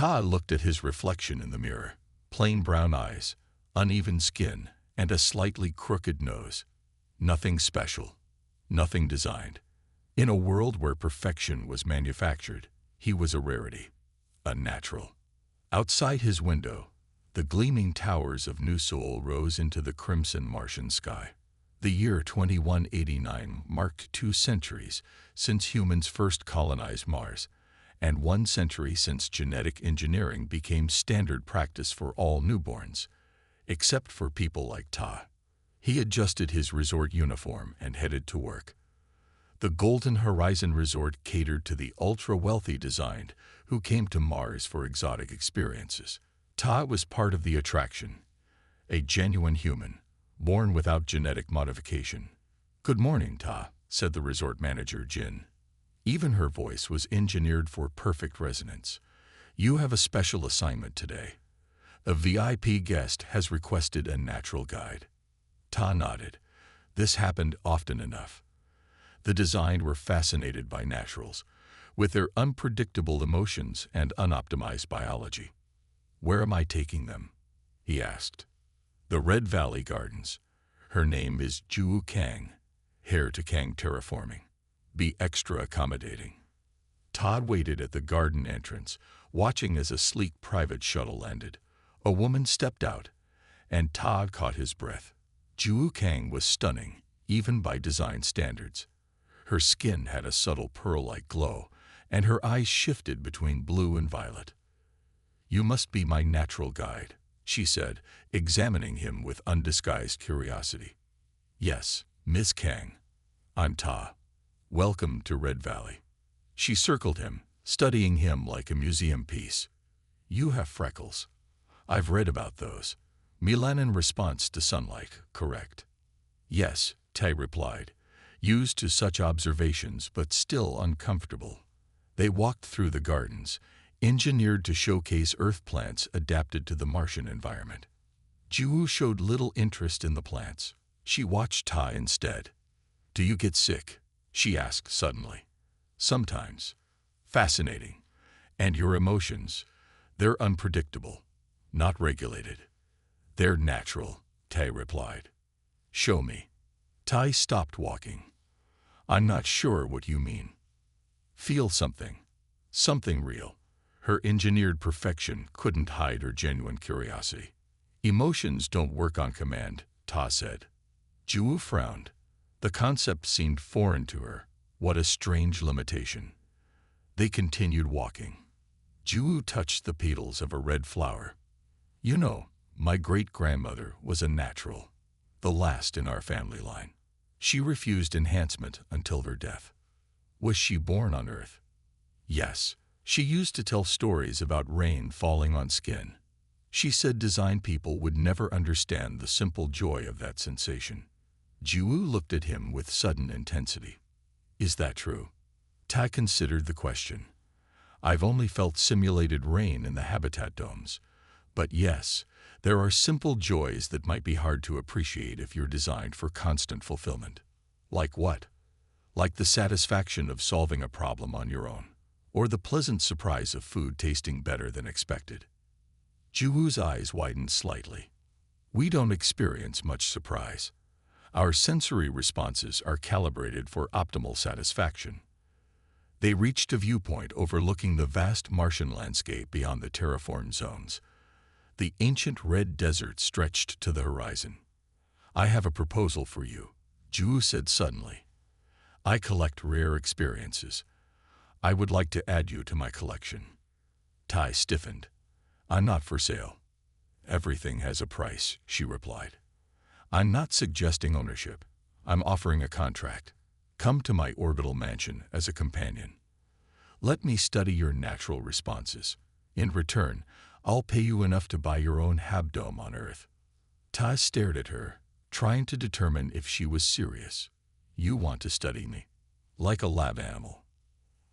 Ta looked at his reflection in the mirror. Plain brown eyes, uneven skin, and a slightly crooked nose. Nothing special. Nothing designed. In a world where perfection was manufactured, he was a rarity. A natural. Outside his window, the gleaming towers of New Seoul rose into the crimson Martian sky. The year 2189 marked 2 centuries since humans first colonized Mars, and 1 century since genetic engineering became standard practice for all newborns, except for people like Ta. He adjusted his resort uniform and headed to work. The Golden Horizon Resort catered to the ultra-wealthy designed who came to Mars for exotic experiences. Ta was part of the attraction, a genuine human, born without genetic modification. "Good morning, Ta," said the resort manager, Jin. Even her voice was engineered for perfect resonance. "You have a special assignment today. A VIP guest has requested a natural guide." Ta nodded. This happened often enough. The designed were fascinated by naturals, with their unpredictable emotions and unoptimized biology. "Where am I taking them?" he asked. "The Red Valley Gardens. Her name is Ju Kang, heir to Kang Terraforming. Be extra accommodating." Todd waited at the garden entrance, watching as a sleek private shuttle landed. A woman stepped out, and Todd caught his breath. Ju Kang was stunning, even by design standards. Her skin had a subtle pearl-like glow, and her eyes shifted between blue and violet. "You must be my natural guide," she said, examining him with undisguised curiosity. "Yes, Miss Kang. I'm Ta. Welcome to Red Valley." She circled him, studying him like a museum piece. "You have freckles. I've read about those. Melanin response to sunlight, correct?" "Yes," Tai replied, used to such observations but still uncomfortable. They walked through the gardens, engineered to showcase earth plants adapted to the Martian environment. Ju showed little interest in the plants. She watched Ta instead. "Do you get sick?" she asked suddenly. "Sometimes." "Fascinating. And your emotions? They're unpredictable, not regulated." "They're natural," Tai replied. "Show me." Tai stopped walking. "I'm not sure what you mean." "Feel something. Something real." Her engineered perfection couldn't hide her genuine curiosity. "Emotions don't work on command," Ta said. Ju frowned. The concept seemed foreign to her. What a strange limitation. They continued walking. Ju touched the petals of a red flower. "You know, my great-grandmother was a natural, the last in our family line. She refused enhancement until her death." "Was she born on Earth?" "Yes. She used to tell stories about rain falling on skin. She said design people would never understand the simple joy of that sensation." Ju looked at him with sudden intensity. "Is that true?" Tai considered the question. "I've only felt simulated rain in the habitat domes. But yes, there are simple joys that might be hard to appreciate if you're designed for constant fulfillment." "Like what?" "Like the satisfaction of solving a problem on your own, or the pleasant surprise of food tasting better than expected." Juwoo's eyes widened slightly. "We don't experience much surprise. Our sensory responses are calibrated for optimal satisfaction." They reached a viewpoint overlooking the vast Martian landscape beyond the terraformed zones. The ancient red desert stretched to the horizon. "I have a proposal for you," Ju said suddenly. "I collect rare experiences. I would like to add you to my collection." Tai stiffened. "I'm not for sale." "Everything has a price," she replied. "I'm not suggesting ownership. I'm offering a contract. Come to my orbital mansion as a companion. Let me study your natural responses. In return, I'll pay you enough to buy your own habdome on Earth." Ta stared at her, trying to determine if she was serious. "You want to study me?" "Like a lab animal."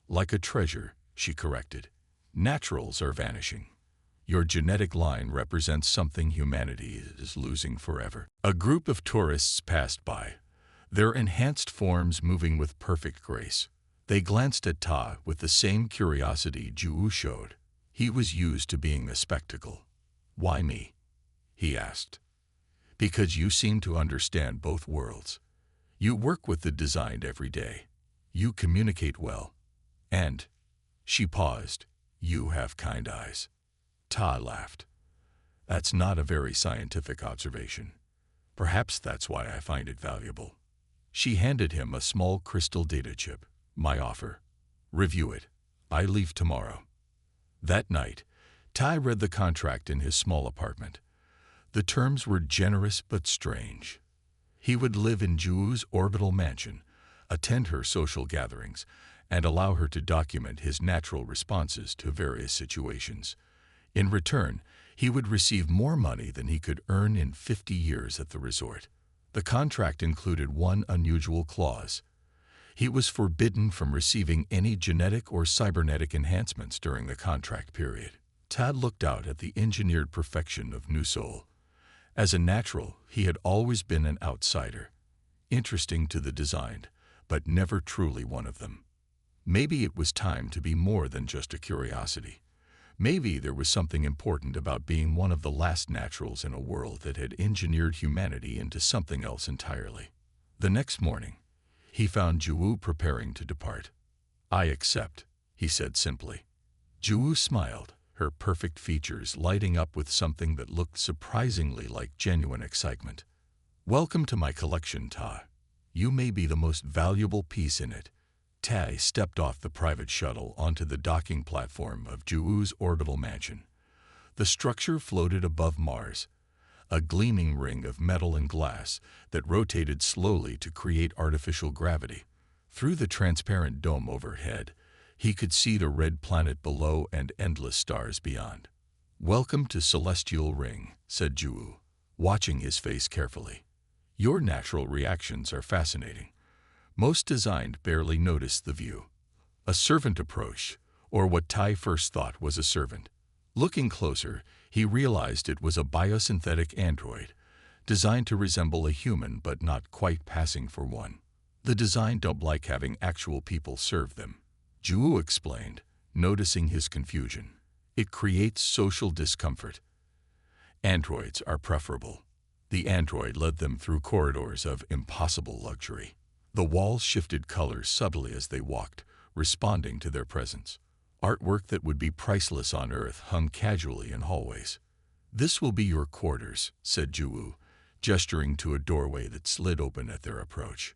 "Like a treasure," she corrected. "Naturals are vanishing. Your genetic line represents something humanity is losing forever." A group of tourists passed by, their enhanced forms moving with perfect grace. They glanced at Ta with the same curiosity Ju showed. He was used to being a spectacle. "Why me?" he asked. "Because you seem to understand both worlds. You work with the design every day. You communicate well. And," she paused, "you have kind eyes." Ta laughed. "That's not a very scientific observation. Perhaps that's why I find it valuable." She handed him a small crystal data chip. "My offer. Review it. I leave tomorrow." That night, Tai read the contract in his small apartment. The terms were generous but strange. He would live in Juu's orbital mansion, attend her social gatherings, and allow her to document his natural responses to various situations. In return, he would receive more money than he could earn in 50 years at the resort. The contract included one unusual clause. He was forbidden from receiving any genetic or cybernetic enhancements during the contract period. Tad looked out at the engineered perfection of New Soul. As a natural, he had always been an outsider, interesting to the designed, but never truly one of them. Maybe it was time to be more than just a curiosity. Maybe there was something important about being one of the last naturals in a world that had engineered humanity into something else entirely. The next morning, he found Juu preparing to depart. "I accept," he said simply. Juu smiled, her perfect features lighting up with something that looked surprisingly like genuine excitement. "Welcome to my collection, Ta. You may be the most valuable piece in it." Tai stepped off the private shuttle onto the docking platform of Juu's orbital mansion. The structure floated above Mars, a gleaming ring of metal and glass that rotated slowly to create artificial gravity. Through the transparent dome overhead, he could see the red planet below and endless stars beyond. "Welcome to Celestial Ring," said Juu, watching his face carefully. "Your natural reactions are fascinating. Most designed barely noticed the view." A servant approached, or what Tai first thought was a servant. Looking closer, he realized it was a biosynthetic android, designed to resemble a human but not quite passing for one. "The design don't like having actual people serve them," Juu explained, noticing his confusion. "It creates social discomfort. Androids are preferable." The android led them through corridors of impossible luxury. The walls shifted colors subtly as they walked, responding to their presence. Artwork that would be priceless on Earth hung casually in hallways. "This will be your quarters," said Juu, gesturing to a doorway that slid open at their approach.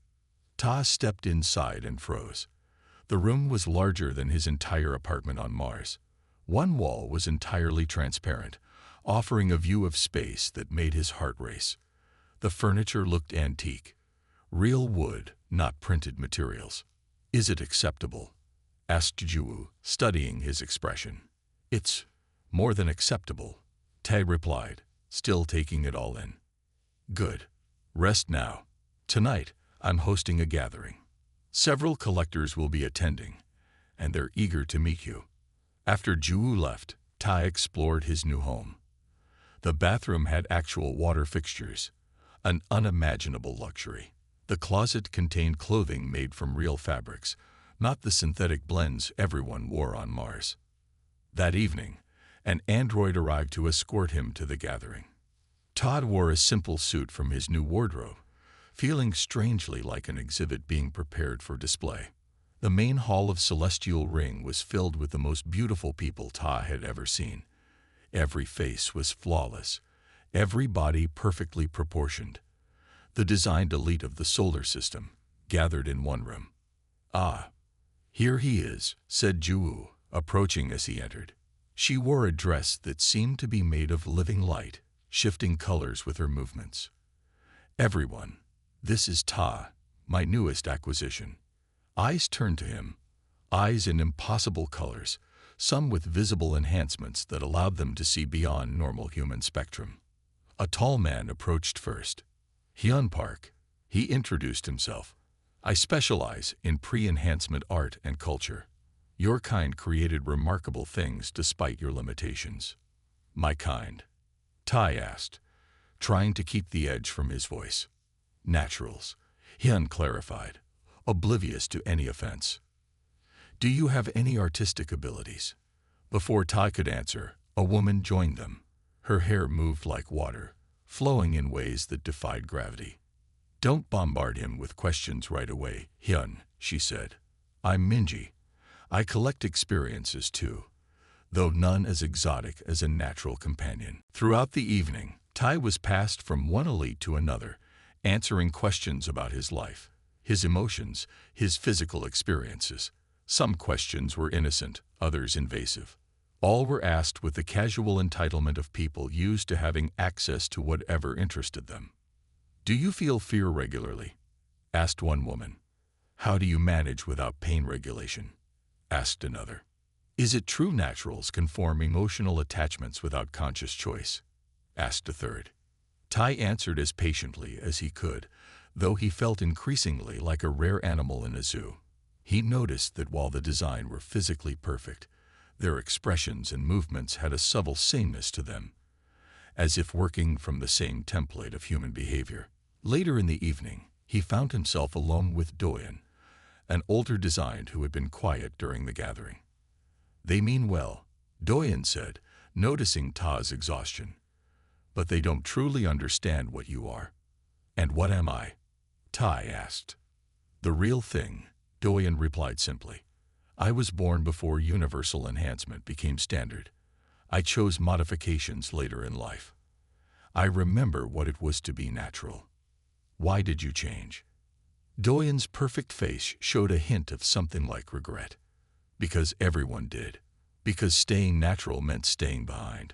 Ta stepped inside and froze. The room was larger than his entire apartment on Mars. One wall was entirely transparent, offering a view of space that made his heart race. The furniture looked antique. Real wood, not printed materials. "Is it acceptable?" asked Juu, studying his expression. "It's more than acceptable," Tai replied, still taking it all in. "Good. Rest now. Tonight, I'm hosting a gathering. Several collectors will be attending, and they're eager to meet you." After Juu left, Tai explored his new home. The bathroom had actual water fixtures, an unimaginable luxury. The closet contained clothing made from real fabrics, not the synthetic blends everyone wore on Mars. That evening, an android arrived to escort him to the gathering. Todd wore a simple suit from his new wardrobe, feeling strangely like an exhibit being prepared for display. The main hall of Celestial Ring was filled with the most beautiful people Ta had ever seen. Every face was flawless, every body perfectly proportioned. The designed elite of the solar system, gathered in one room. "Ah, here he is," said Juu, approaching as he entered. She wore a dress that seemed to be made of living light, shifting colors with her movements. "Everyone, this is Ta, my newest acquisition." Eyes turned to him, eyes in impossible colors, some with visible enhancements that allowed them to see beyond normal human spectrum. A tall man approached first. "Hyun Park," he introduced himself. "I specialize in pre-enhancement art and culture. Your kind created remarkable things despite your limitations." "My kind?" Tai asked, trying to keep the edge from his voice. "Naturals," Hyun clarified, oblivious to any offense. "Do you have any artistic abilities?" Before Tai could answer, a woman joined them. Her hair moved like water, flowing in ways that defied gravity. "Don't bombard him with questions right away, Hyun," she said. "I'm Minji. I collect experiences too, though none as exotic as a natural companion." Throughout the evening, Tai was passed from one elite to another, answering questions about his life, his emotions, his physical experiences. Some questions were innocent, others invasive. All were asked with the casual entitlement of people used to having access to whatever interested them. "Do you feel fear regularly?" asked one woman. "How do you manage without pain regulation?" asked another. "Is it true naturals can form emotional attachments without conscious choice?" asked a third. Tai answered as patiently as he could, though he felt increasingly like a rare animal in a zoo. He noticed that while the design were physically perfect, their expressions and movements had a subtle sameness to them, as if working from the same template of human behavior. Later in the evening, he found himself alone with Doyen, an older design who had been quiet during the gathering. "They mean well," Doyen said, noticing Ta's exhaustion. "But they don't truly understand what you are." "And what am I?" Tai asked. "The real thing," Doyen replied simply. "I was born before universal enhancement became standard. I chose modifications later in life. I remember what it was to be natural." "Why did you change?" Doyen's perfect face showed a hint of something like regret. "Because everyone did. Because staying natural meant staying behind."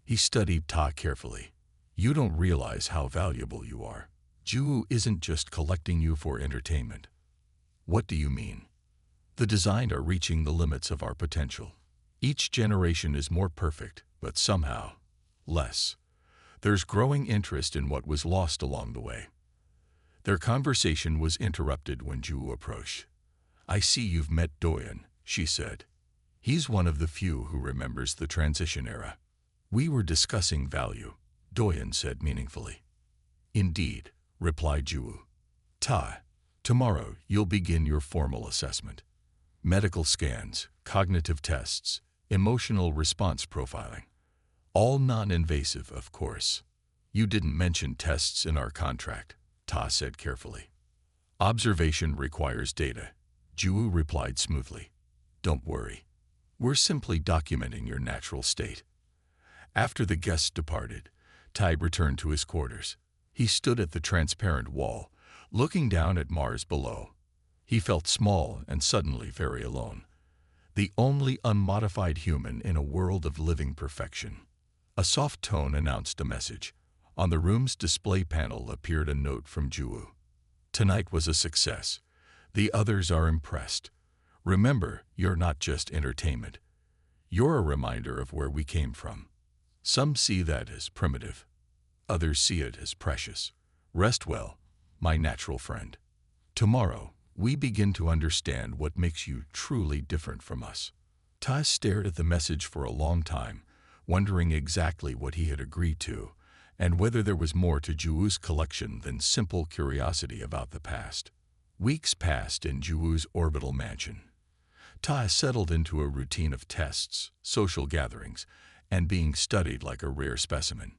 He studied Ta carefully. "You don't realize how valuable you are. Ju isn't just collecting you for entertainment." "What do you mean?" "The design are reaching the limits of our potential. Each generation is more perfect, but somehow less. There's growing interest in what was lost along the way." Their conversation was interrupted when Ju approached. "I see you've met Doyen," she said. "He's one of the few who remembers the transition era." "We were discussing value," Doyen said meaningfully. "Indeed," replied Ju. "Ta, tomorrow you'll begin your formal assessment. Medical scans, cognitive tests, emotional response profiling. All non-invasive, of course." "You didn't mention tests in our contract," Ta said carefully. "Observation requires data," Ju replied smoothly. "Don't worry. We're simply documenting your natural state." After the guests departed, Tai returned to his quarters. He stood at the transparent wall, looking down at Mars below. He felt small and suddenly very alone. The only unmodified human in a world of living perfection. A soft tone announced a message. On the room's display panel appeared a note from Ju. "Tonight was a success. The others are impressed. Remember, you're not just entertainment. You're a reminder of where we came from." Some see that as primitive. Others see it as precious. "Rest well, my natural friend. Tomorrow, we begin to understand what makes you truly different from us." Tai stared at the message for a long time, wondering exactly what he had agreed to, and whether there was more to Juwoo's collection than simple curiosity about the past. Weeks passed in Juwoo's orbital mansion. Tai settled into a routine of tests, social gatherings, and being studied like a rare specimen.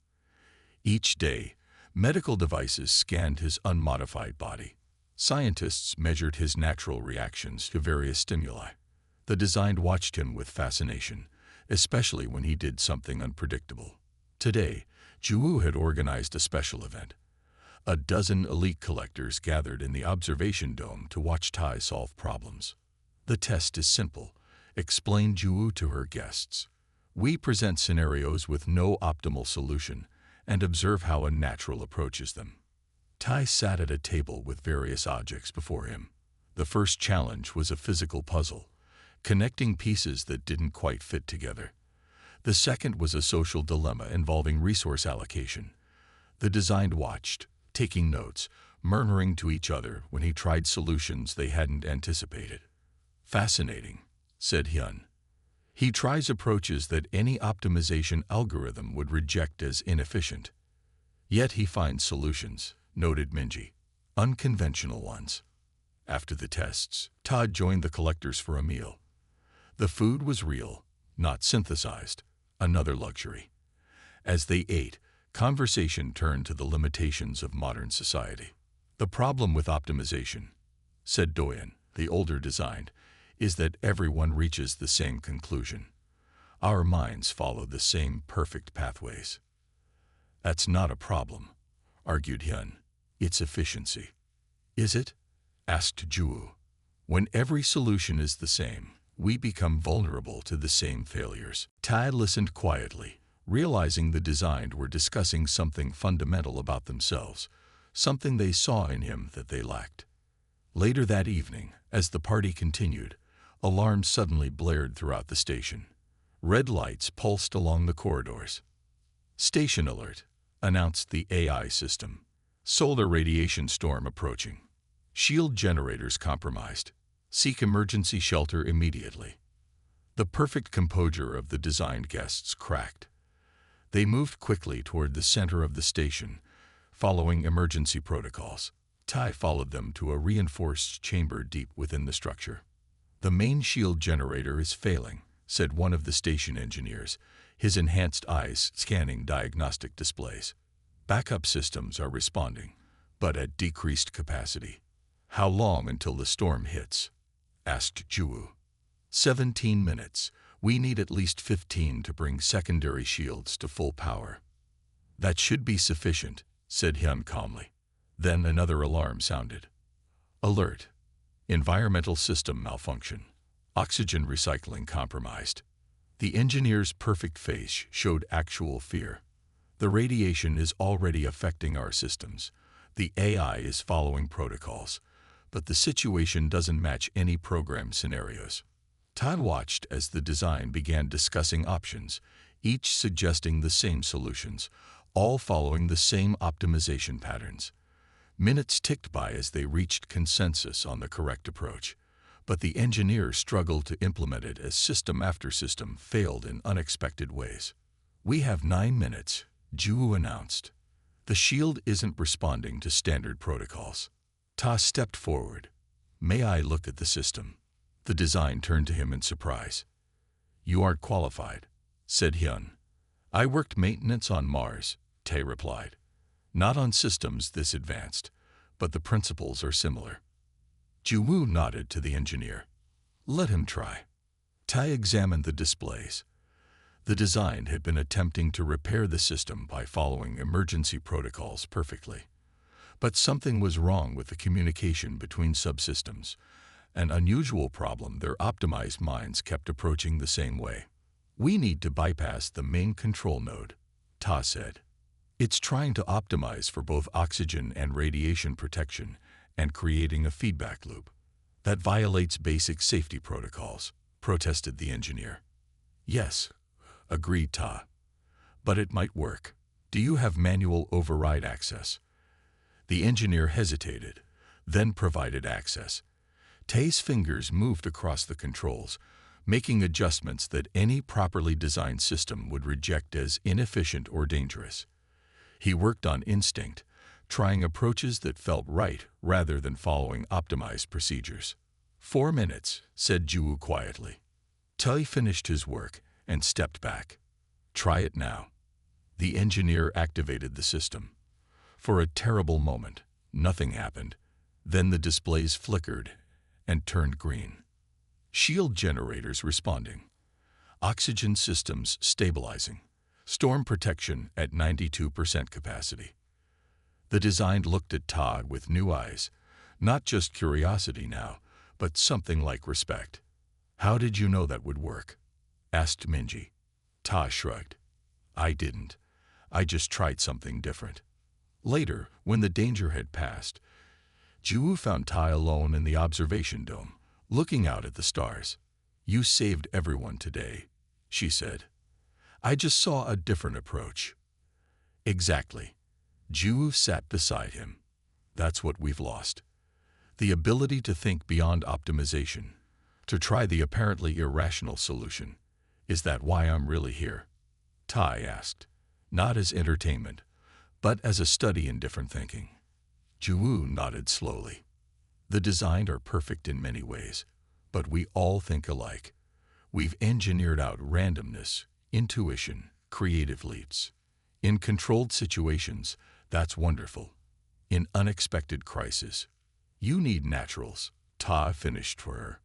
Each day, medical devices scanned his unmodified body. Scientists measured his natural reactions to various stimuli. The design watched him with fascination, especially when he did something unpredictable. Today, Juwoo had organized a special event. A dozen elite collectors gathered in the observation dome to watch Tai solve problems. "The test is simple," explained Juwoo to her guests. "We present scenarios with no optimal solution and observe how a natural approaches them." Tai sat at a table with various objects before him. The first challenge was a physical puzzle, connecting pieces that didn't quite fit together. The second was a social dilemma involving resource allocation. The design watched, taking notes, murmuring to each other when he tried solutions they hadn't anticipated. "Fascinating," said Hyun. "He tries approaches that any optimization algorithm would reject as inefficient. Yet he finds solutions," noted Minji. "Unconventional ones." After the tests, Todd joined the collectors for a meal. The food was real, not synthesized, another luxury. As they ate, conversation turned to the limitations of modern society. The problem with optimization, said Doyen, the older designed, is that everyone reaches the same conclusion. Our minds follow the same perfect pathways. That's not a problem, argued Hyun. It's efficiency. Is it? Asked Ju. When every solution is the same, we become vulnerable to the same failures. Tai listened quietly, realizing the designed were discussing something fundamental about themselves, something they saw in him that they lacked. Later that evening, as the party continued, alarms suddenly blared throughout the station. Red lights pulsed along the corridors. Station alert, announced the AI system. Solar radiation storm approaching. Shield generators compromised. Seek emergency shelter immediately. The perfect composure of the designed guests cracked. They moved quickly toward the center of the station, following emergency protocols. Tai followed them to a reinforced chamber deep within the structure. The main shield generator is failing, said one of the station engineers, his enhanced eyes scanning diagnostic displays. Backup systems are responding, but at decreased capacity. How long until the storm hits? Asked Ju. 17 minutes. We need at least 15 to bring secondary shields to full power. That should be sufficient, said Hyun calmly. Then another alarm sounded. Alert. Environmental system malfunction. Oxygen recycling compromised. The engineer's perfect face showed actual fear. The radiation is already affecting our systems. The AI is following protocols, but the situation doesn't match any program scenarios. Todd watched as the design began discussing options, each suggesting the same solutions, all following the same optimization patterns. Minutes ticked by as they reached consensus on the correct approach, but the engineers struggled to implement it as system after system failed in unexpected ways. We have 9 minutes, Ju announced. The shield isn't responding to standard protocols. Ta stepped forward. May I look at the system? The design turned to him in surprise. You aren't qualified, said Hyun. I worked maintenance on Mars, Tae replied. Not on systems this advanced, but the principles are similar. Ju nodded to the engineer. Let him try. Tae examined the displays. The design had been attempting to repair the system by following emergency protocols perfectly. But something was wrong with the communication between subsystems, an unusual problem their optimized minds kept approaching the same way. We need to bypass the main control node, Ta said. It's trying to optimize for both oxygen and radiation protection and creating a feedback loop. That violates basic safety protocols, protested the engineer. Yes, agreed Ta. But it might work. Do you have manual override access? The engineer hesitated, then provided access. Tae's fingers moved across the controls, making adjustments that any properly designed system would reject as inefficient or dangerous. He worked on instinct, trying approaches that felt right rather than following optimized procedures. 4 minutes, said Ju quietly. Tae finished his work and stepped back. Try it now. The engineer activated the system. For a terrible moment, nothing happened. Then the displays flickered and turned green. Shield generators responding. Oxygen systems stabilizing. Storm protection at 92% capacity. The design looked at Ta with new eyes, not just curiosity now, but something like respect. How did you know that would work? Asked Minji. Ta shrugged. I didn't. I just tried something different. Later, when the danger had passed, Ju found Tai alone in the observation dome, looking out at the stars. You saved everyone today, she said. I just saw a different approach. Exactly. Ju sat beside him. That's what we've lost. The ability to think beyond optimization, to try the apparently irrational solution. Is that why I'm really here? Tai asked. Not as entertainment, but as a study in different thinking. Ju nodded slowly. The designed are perfect in many ways, but we all think alike. We've engineered out randomness, intuition, creative leaps. In controlled situations, that's wonderful. In unexpected crises, you need naturals, Ta finished for her.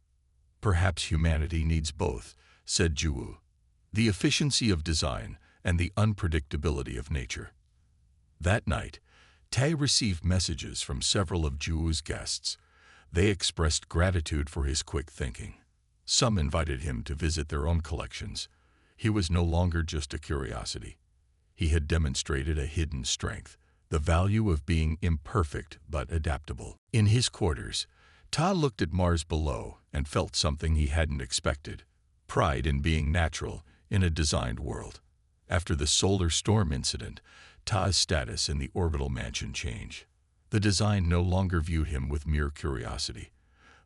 Perhaps humanity needs both, said Juwu. The efficiency of design and the unpredictability of nature. That night, Tai received messages from several of Juwu's guests. They expressed gratitude for his quick thinking. Some invited him to visit their own collections. He was no longer just a curiosity. He had demonstrated a hidden strength, the value of being imperfect but adaptable. In his quarters, Ta looked at Mars below and felt something he hadn't expected: pride in being natural in a designed world. After the solar storm incident, Ta's status in the orbital mansion changed. The design no longer viewed him with mere curiosity,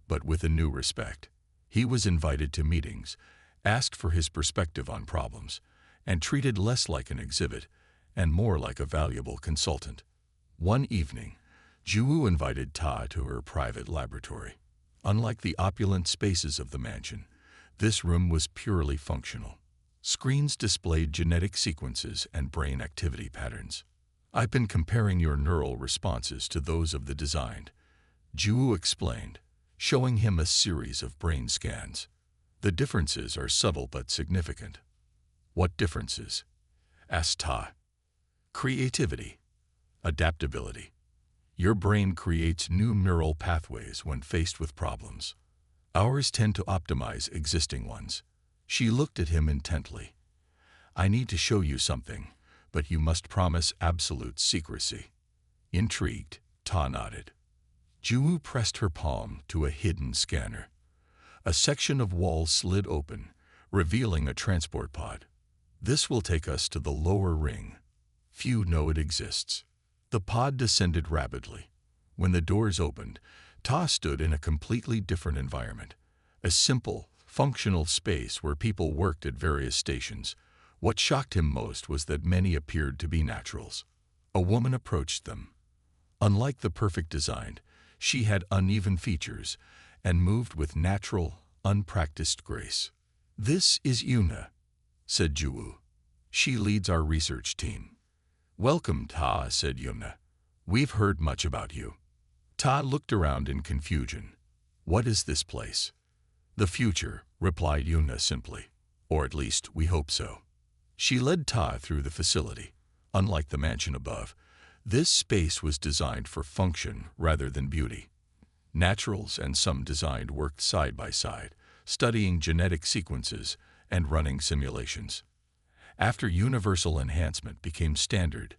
but with a new respect. He was invited to meetings, asked for his perspective on problems, and treated less like an exhibit and more like a valuable consultant. One evening, Juwu invited Ta to her private laboratory. Unlike the opulent spaces of the mansion, this room was purely functional. Screens displayed genetic sequences and brain activity patterns. I've been comparing your neural responses to those of the designed, Juwu explained, showing him a series of brain scans. The differences are subtle but significant. What differences? Asked Ta. Creativity, adaptability. Your brain creates new neural pathways when faced with problems. Ours tend to optimize existing ones. She looked at him intently. I need to show you something, but you must promise absolute secrecy. Intrigued, Ta nodded. Juwu pressed her palm to a hidden scanner. A section of wall slid open, revealing a transport pod. This will take us to the lower ring. Few know it exists. The pod descended rapidly. When the doors opened, Ta stood in a completely different environment. A simple, functional space where people worked at various stations. What shocked him most was that many appeared to be naturals. A woman approached them. Unlike the perfect design, she had uneven features and moved with natural, unpracticed grace. This is Yuna, said Juwu. She leads our research team. Welcome, Ta, said Yuna. We've heard much about you. Ta looked around in confusion. What is this place? The future, replied Yuna simply. Or at least, we hope so. She led Ta through the facility. Unlike the mansion above, this space was designed for function rather than beauty. Naturals and some designed worked side by side, studying genetic sequences and running simulations. After universal enhancement became standard,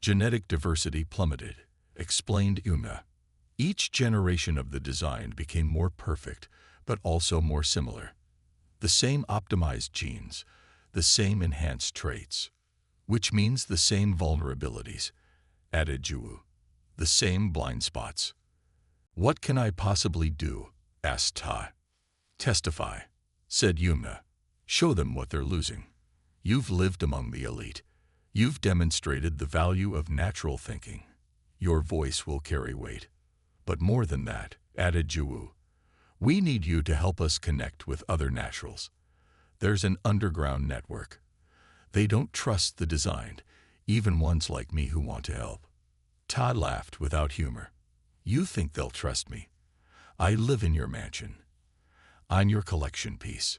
genetic diversity plummeted, explained Yuna. Each generation of the design became more perfect, but also more similar. The same optimized genes, the same enhanced traits, which means the same vulnerabilities, added Juwu. The same blind spots. What can I possibly do? Asked Ta. Testify, said Yuna. Show them what they're losing. You've lived among the elite. You've demonstrated the value of natural thinking. Your voice will carry weight. But more than that, added Juwu, we need you to help us connect with other naturals. There's an underground network. They don't trust the designed, even ones like me who want to help. Ta laughed without humor. You think they'll trust me? I live in your mansion. I'm your collection piece.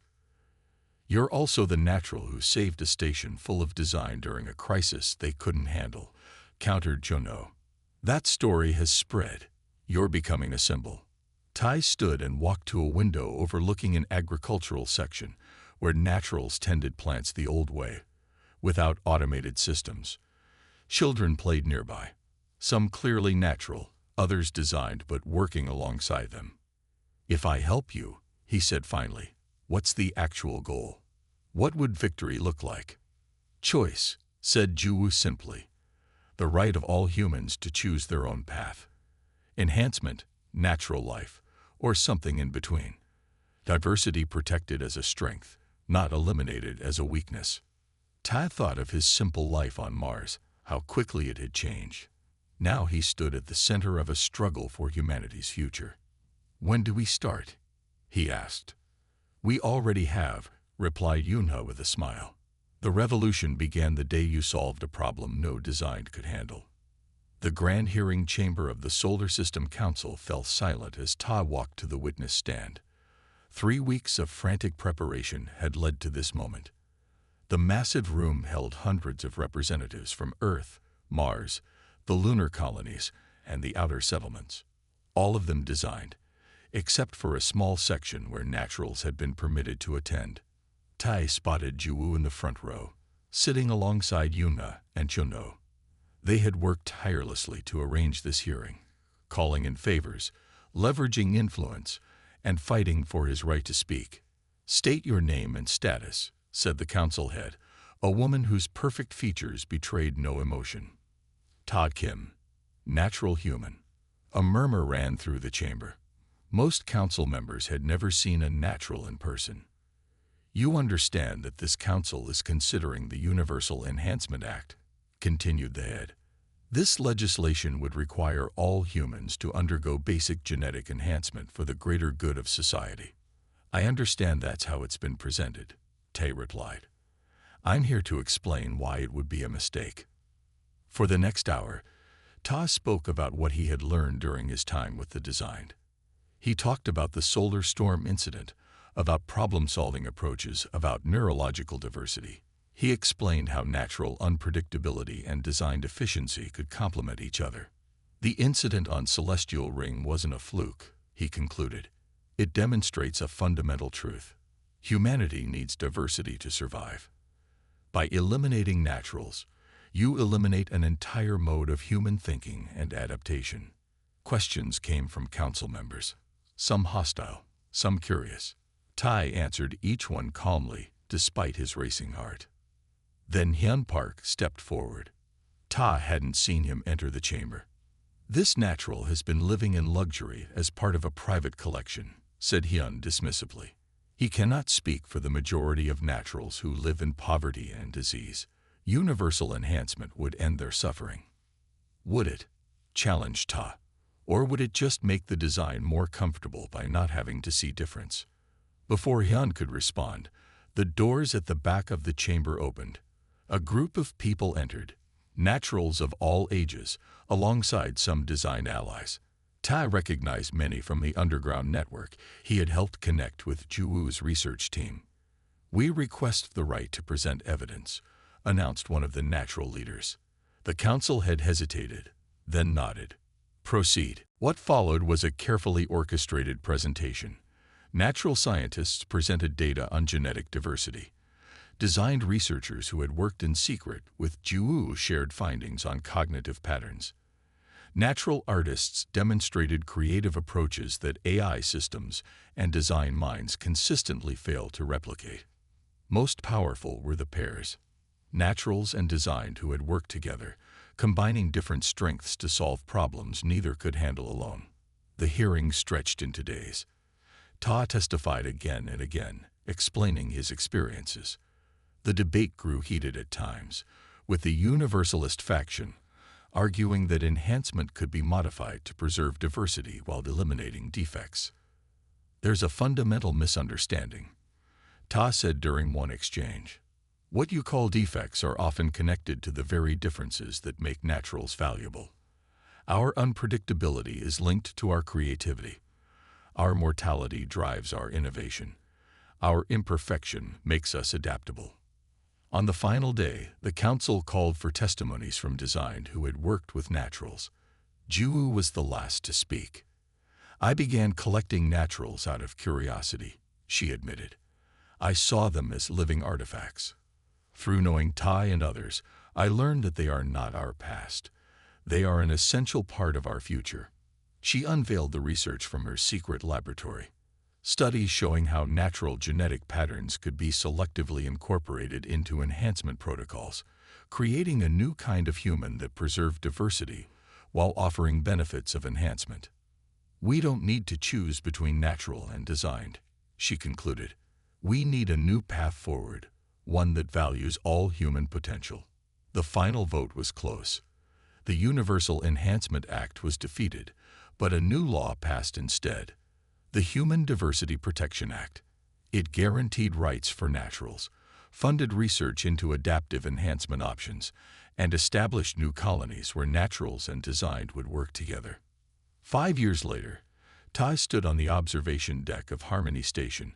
You're also the natural who saved a station full of design during a crisis they couldn't handle, countered Jono. That story has spread. You're becoming a symbol. Tai stood and walked to a window overlooking an agricultural section where naturals tended plants the old way, without automated systems. Children played nearby, some clearly natural, others designed but working alongside them. If I help you, he said finally, what's the actual goal? What would victory look like? Choice, said Juwu simply. The right of all humans to choose their own path. Enhancement, natural life, or something in between. Diversity protected as a strength, not eliminated as a weakness. Ta thought of his simple life on Mars, how quickly it had changed. Now he stood at the center of a struggle for humanity's future. When do we start? He asked. "We already have," replied Yunhe with a smile. "The revolution began the day you solved a problem no design could handle." The grand hearing chamber of the Solar System Council fell silent as Ta walked to the witness stand. 3 weeks of frantic preparation had led to this moment. The massive room held hundreds of representatives from Earth, Mars, the lunar colonies, and the outer settlements. All of them designed, except for a small section where naturals had been permitted to attend. Tai spotted Juwu in the front row, sitting alongside Yuna and Chono. They had worked tirelessly to arrange this hearing, calling in favors, leveraging influence, and fighting for his right to speak. "State your name and status," said the council head, a woman whose perfect features betrayed no emotion. "Ta Kim, natural human." A murmur ran through the chamber. Most council members had never seen a natural in person. "You understand that this council is considering the Universal Enhancement Act," continued the head. "This legislation would require all humans to undergo basic genetic enhancement for the greater good of society." "I understand that's how it's been presented," Tay replied. "I'm here to explain why it would be a mistake." For the next hour, Ta spoke about what he had learned during his time with the design. He talked about the solar storm incident, about problem-solving approaches, about neurological diversity. He explained how natural unpredictability and designed efficiency could complement each other. "The incident on Celestial Ring wasn't a fluke," he concluded. "It demonstrates a fundamental truth. Humanity needs diversity to survive. By eliminating naturals, you eliminate an entire mode of human thinking and adaptation." Questions came from council members, some hostile, some curious. Tai answered each one calmly, despite his racing heart. Then Hyun Park stepped forward. Ta hadn't seen him enter the chamber. "This natural has been living in luxury as part of a private collection," said Hyun dismissively. "He cannot speak for the majority of naturals who live in poverty and disease. Universal enhancement would end their suffering." "Would it?" challenged Ta. "Or would it just make the design more comfortable by not having to see difference?" Before Hyun could respond, the doors at the back of the chamber opened. A group of people entered, naturals of all ages, alongside some design allies. Ta recognized many from the underground network he had helped connect with Juwu's research team. "We request the right to present evidence," announced one of the natural leaders. The council had hesitated, then nodded. "Proceed." What followed was a carefully orchestrated presentation. Natural scientists presented data on genetic diversity. Designed researchers who had worked in secret with Juwu shared findings on cognitive patterns. Natural artists demonstrated creative approaches that AI systems and design minds consistently fail to replicate. Most powerful were the pairs, naturals and designed, who had worked together, combining different strengths to solve problems neither could handle alone. The hearing stretched into days. Ta testified again and again, explaining his experiences. The debate grew heated at times, with the Universalist faction arguing that enhancement could be modified to preserve diversity while eliminating defects. "There's a fundamental misunderstanding," Ta said during one exchange. "What you call defects are often connected to the very differences that make naturals valuable. Our unpredictability is linked to our creativity. Our mortality drives our innovation. Our imperfection makes us adaptable." On the final day, the council called for testimonies from designed who had worked with naturals. Juwu was the last to speak. "I began collecting naturals out of curiosity," she admitted. "I saw them as living artifacts. Through knowing Tai and others, I learned that they are not our past. They are an essential part of our future." She unveiled the research from her secret laboratory. Studies showing how natural genetic patterns could be selectively incorporated into enhancement protocols, creating a new kind of human that preserved diversity while offering benefits of enhancement. "We don't need to choose between natural and designed," she concluded. "We need a new path forward, one that values all human potential." The final vote was close. The Universal Enhancement Act was defeated, but a new law passed instead. The Human Diversity Protection Act. It guaranteed rights for naturals, funded research into adaptive enhancement options, and established new colonies where naturals and design would work together. 5 years later, Tai stood on the observation deck of Harmony Station,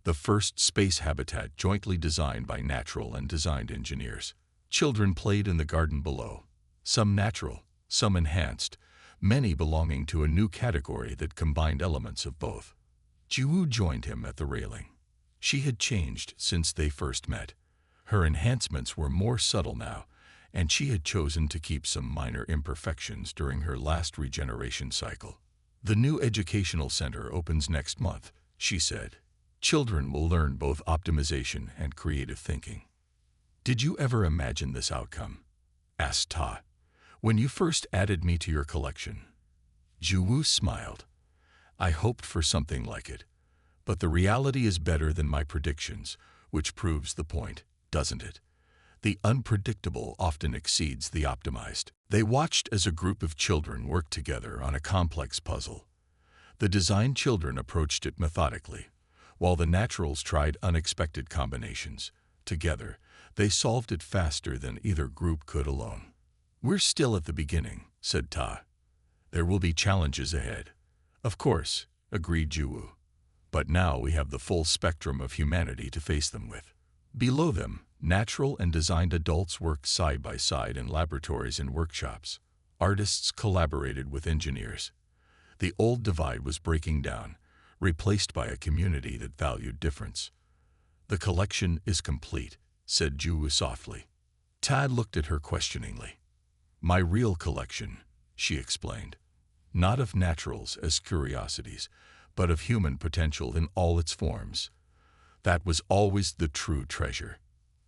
the first space habitat jointly designed by natural and designed engineers. Children played in the garden below, some natural, some enhanced, many belonging to a new category that combined elements of both. Jiwoo joined him at the railing. She had changed since they first met. Her enhancements were more subtle now, and she had chosen to keep some minor imperfections during her last regeneration cycle. "The new educational center opens next month," she said. "Children will learn both optimization and creative thinking." "Did you ever imagine this outcome?" asked Ta. "When you first added me to your collection?" Jiwoo smiled. "I hoped for something like it, but the reality is better than my predictions, which proves the point, doesn't it? The unpredictable often exceeds the optimized." They watched as a group of children worked together on a complex puzzle. The designed children approached it methodically, while the naturals tried unexpected combinations. Together, they solved it faster than either group could alone. "We're still at the beginning," said Ta. "There will be challenges ahead." "Of course," agreed Jiwoo. "But now we have the full spectrum of humanity to face them with." Below them, natural and designed adults worked side by side in laboratories and workshops. Artists collaborated with engineers. The old divide was breaking down, replaced by a community that valued difference. "The collection is complete," said Jiwoo softly. Tad looked at her questioningly. "My real collection," she explained. "Not of naturals as curiosities, but of human potential in all its forms. That was always the true treasure."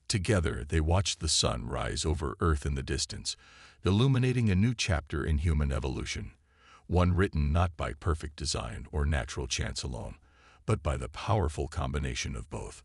Together, they watched the sun rise over Earth in the distance, illuminating a new chapter in human evolution, one written not by perfect design or natural chance alone, but by the powerful combination of both.